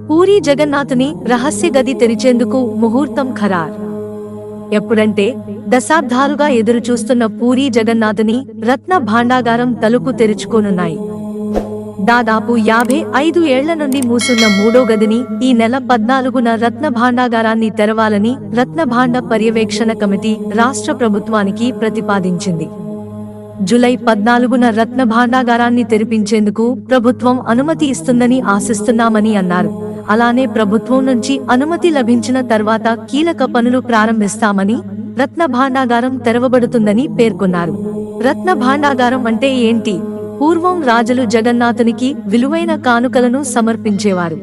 పూరీ జగన్నాథుని రహస్య గది తెరిచేందుకు ముహూర్తం ఖరార్. ఎప్పుడంటే దశాబ్దాలుగా ఎదురుచూస్తున్న పూరీ జగన్నాథుని రత్న భాండాగారం తలుపు తెరుచుకోనున్నాయి. దాదాపు 55 ఏళ్ల నుండి మూసున్న మూడో గదిని ఈ నెల 14న రత్న భాండాగారాన్ని తెరవాలని రత్నభాండ పర్యవేక్షణ కమిటీ రాష్ట్ర ప్రభుత్వానికి ప్రతిపాదించింది. జూలై 14న రత్న భాండాగారాన్ని తెరిపించేందుకు ప్రభుత్వం అనుమతి ఇస్తుందని ఆశిస్తున్నామని అన్నారు. అలానే ప్రభుత్వం నుంచి అనుమతి లభించిన తర్వాత కీలక పనులు ప్రారంభిస్తామని, రత్న భాండాగారం తెరవబడుతుందని పేర్కొన్నారు. రత్న భాండాగారం అంటే ఏంటి? పూర్వం రాజులు జగన్నాథునికి విలువైన కానుకలను సమర్పించేవారు.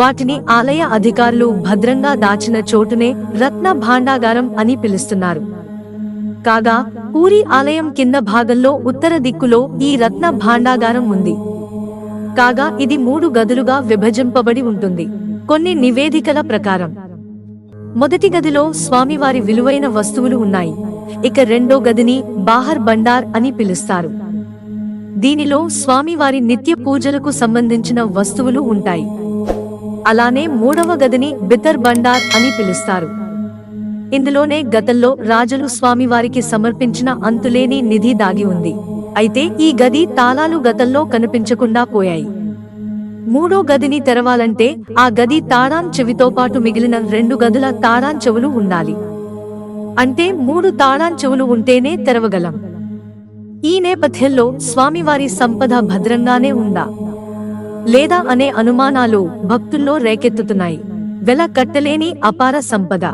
వాటిని ఆలయ అధికారులు భద్రంగా దాచిన చోటునే రత్న భాండాగారం అని పిలుస్తున్నారు. కాగా పూరీ ఆలయం కింద భాగంలో ఉత్తర దిక్కులో ఈ రత్న భాండాగారం ఉంది. కాగా ఇది 3 గదులుగా విభజింపబడి ఉంటుంది. కొన్ని నివేదికల ప్రకారం మొదటి గదిలో స్వామివారి విలువైన వస్తువులు ఉన్నాయి. ఇక రెండో గదిని బాహర్ బండార్ అని పిలుస్తారు. దీనిలో స్వామివారి నిత్య పూజలకు సంబంధించిన వస్తువులు ఉంటాయి. అలానే మూడవ గదిని బితర్ బండార్ అని పిలుస్తారు. ఇందులోనే గతంలో రాజులు స్వామివారికి సమర్పించిన అంతులేని నిధి దాగి ఉంది. అయితే ఈ గది తాళాలు గతంలో కనిపించకుండా పోయాయి. మూడో గదిని తెరవాలంటే ఆ గది తాళం చెవితో పాటు మిగిలిన 2 గదుల తాళం చెవులు ఉండాలి. అంటే 3 తాళం చెవులు ఉంటేనే తెరవగలం. ఈ నేపథ్యంలో స్వామివారి సంపద భద్రంగానే ఉందా లేదా అనే అనుమానాలు భక్తుల్లో రేకెత్తుతున్నాయి. వెల కట్టలేని అపార సంపద.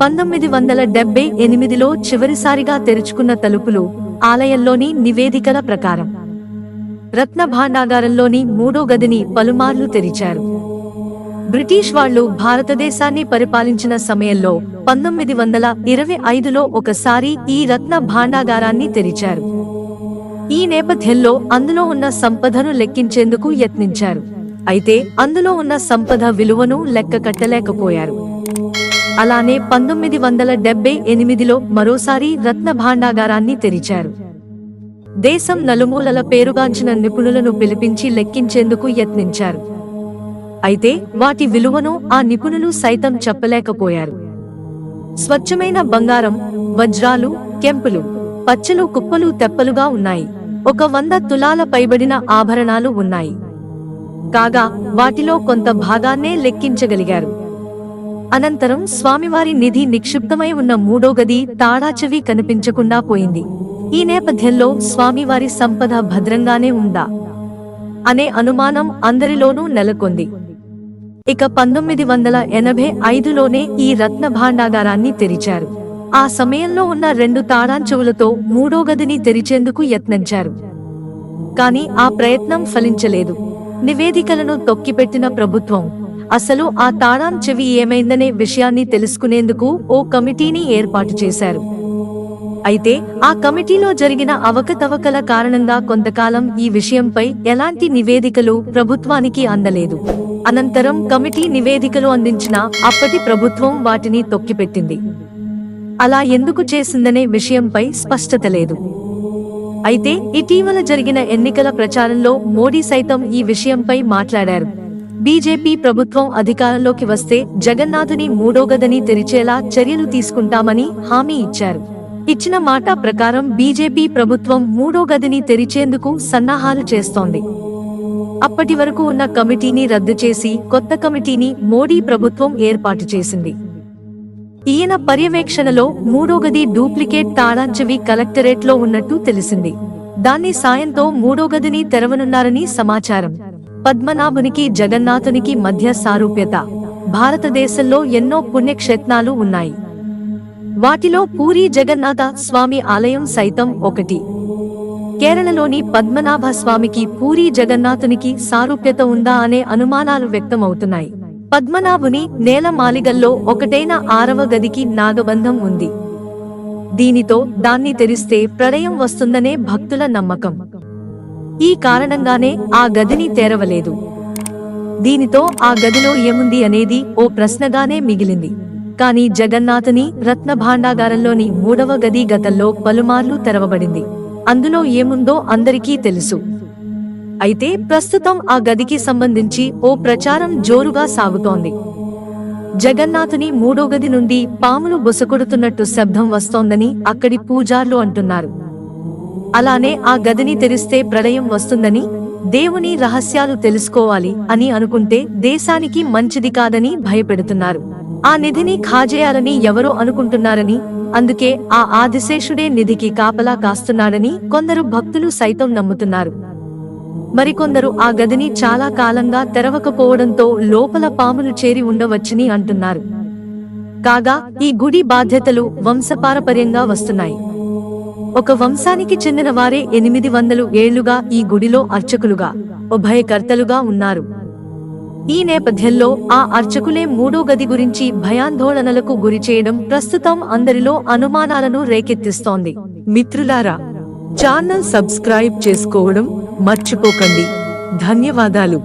1978లో చివరిసారిగా తెరుచుకున్న తలుపులు. ఆలయంలోని నివేదికల ప్రకారం రత్న భాండాగారంలోని మూడో గదిని పలుమార్లు తెరిచారు. బ్రిటిష్ వాళ్లు భారతదేశాన్ని పరిపాలించిన సమయంలో 1925లో ఒకసారి ఈ రత్న భాండాగారాన్ని తెరిచారు. ఈ నేపథ్యంలో అందులో ఉన్న సంపదను లెక్కించేందుకు యత్నించారు. అయితే అందులో ఉన్న సంపద విలువను లెక్క కట్టలేకపోయారు. అలానే 1978లో మరోసారి రత్న భాండాగారాన్ని తెరిచారు. దేశం నలుమూలల పేరుగాంచిన నిపుణులను పిలిపించి లెక్కించేందుకు యత్నించారు. అయితే వాటి విలువను ఆ నిపుణులు సైతం చెప్పలేకపోయారు. స్వచ్ఛమైన బంగారం, వజ్రాలు, కెంపులు, పచ్చలు కుప్పలు తెప్పలుగా ఉన్నాయి. 100 తులాల పైబడిన ఆభరణాలు ఉన్నాయి. కాగా వాటిలో కొంత భాగాన్నే లెక్కించగలిగారు. అనంతరం స్వామివారి నిధి నిక్షిప్తమై ఉన్న మూడో గది తాళాచెవి కనిపించకుండా పోయింది. ఈ నేపథ్యంలో స్వామివారి సంపద భద్రంగానే ఉందా అనే అనుమానం అందరిలోనూ నెలకొంది. ఇక 1985లోనే ఈ రత్న భాండాగారాన్ని తెరిచారు. ఆ సమయంలో ఉన్న 2 తాళాంచెవులతో మూడో గదిని తెరిచేందుకు యత్నించారు. కానీ ఆ ప్రయత్నం ఫలించలేదు. నివేదికలను తొక్కిపెట్టిన ప్రభుత్వం అసలు ఆ తాళం చెవి ఏమైందనే విషయాన్ని తెలుసుకునేందుకు ఓ కమిటీని ఏర్పాటు చేశారు. అయితే ఆ కమిటీలో జరిగిన అవకతవకల కారణంగా కొంతకాలం ఈ విషయంపై ఎలాంటి నివేదికలు ప్రభుత్వానికి అందలేదు. అనంతరం కమిటీ నివేదికలు అందించిన అప్పటి ప్రభుత్వం వాటిని తొక్కిపెట్టింది. అలా ఎందుకు చేసిందనే విషయంపై స్పష్టత లేదు. అయితే ఇటీవల జరిగిన ఎన్నికల ప్రచారంలో మోడీ సైతం ఈ విషయంపై మాట్లాడారు. బీజేపీ ప్రభుత్వం అధికారంలోకి వస్తే జగన్నాథుని మూడో గదిని తెరిచేలా చర్యలు తీసుకుంటామని హామీ ఇచ్చారు. ఇచ్చిన మాట ప్రకారం బీజేపీ ప్రభుత్వం మూడో గదిని తెరిచేందుకు సన్నాహాలు చేస్తోంది. అప్పటి వరకు ఉన్న కమిటీని రద్దు చేసి కొత్త కమిటీని మోడీ ప్రభుత్వం ఏర్పాటు చేసింది. ఈయన పర్యవేక్షణలో మూడో గది డూప్లికేట్ తాళాంచెవి కలెక్టరేట్లో ఉన్నట్టు తెలిసింది. దాని సాయంతో మూడో గదిని తెరవనున్నారని సమాచారం. పద్మనాభునికి జగన్నాథునికి మధ్య సారూప్యత. భారతదేశంలో ఎన్నో పుణ్యక్షేత్రాలు ఉన్నాయి. వాటిలో పూరీ జగన్నాథ స్వామి ఆలయం సైతం ఒకటి. కేరళలోని పద్మనాభ స్వామికి పూరీ జగన్నాథునికి సారూప్యత ఉందా అనే అనుమానాలు వ్యక్తమవుతున్నాయి. పద్మనాభుని నేలమాలిగల్లో ఒకటైన 6వ గదికి నాగబంధం ఉంది. దీనితో దాన్ని తెరిస్తే ప్రళయం వస్తుందనే భక్తుల నమ్మకం. ఈ కారణంగానే ఆ గదిని తెరవలేదు. దీనితో ఆ గదిలో ఏముంది అనేది ఓ ప్రశ్నగానే మిగిలింది. కానీ జగన్నాథుని రత్న భాండాగారంలోని 3వ గది గతంలో పలుమార్లు తెరవబడింది. అందులో ఏముందో అందరికీ తెలుసు. అయితే ప్రస్తుతం ఆ గదికి సంబంధించి ఓ ప్రచారం జోరుగా సాగుతోంది. జగన్నాథుని మూడో గది నుండి పాములు బుసకొడుతున్నట్టు శబ్దం వస్తోందని అక్కడి పూజార్లు అంటున్నారు. అలానే ఆ గదిని తెరిస్తే ప్రళయం వస్తుందని, దేవుని రహస్యాలు తెలుసుకోవాలి అని అనుకుంటే దేశానికి మంచిది కాదని భయపెడుతున్నారు. ఆ నిధిని ఖాజేయాలని ఎవరో అనుకుంటున్నారని, అందుకే ఆ ఆదిశేషుడే నిధికి కాపలా కాస్తున్నాడని కొందరు భక్తులు సైతం నమ్ముతున్నారు. మరికొందరు ఆ గదిని చాలా కాలంగా తెరవకపోవడంతో లోపల పాములు చేరి ఉండవచ్చని అంటున్నారు. కాగా ఈ గుడి బాధ్యతలు వంశపారపర్యంగా వస్తున్నాయి. ఒక వంశానికి చెందిన వారే 800 ఏళ్లుగా ఈ గుడిలో అర్చకులుగా, ఉభయకర్తలుగా ఉన్నారు. ఈ నేపథ్యంలో ఆ అర్చకులే మూడో గది గురించి భయాందోళనలకు గురిచేయడం ప్రస్తుతం అందరిలో అనుమానాలను రేకెత్తిస్తోంది. మిత్రులారా, ఛానల్ సబ్స్క్రైబ్ చేసుకోవడం మర్చిపోకండి. ధన్యవాదాలు.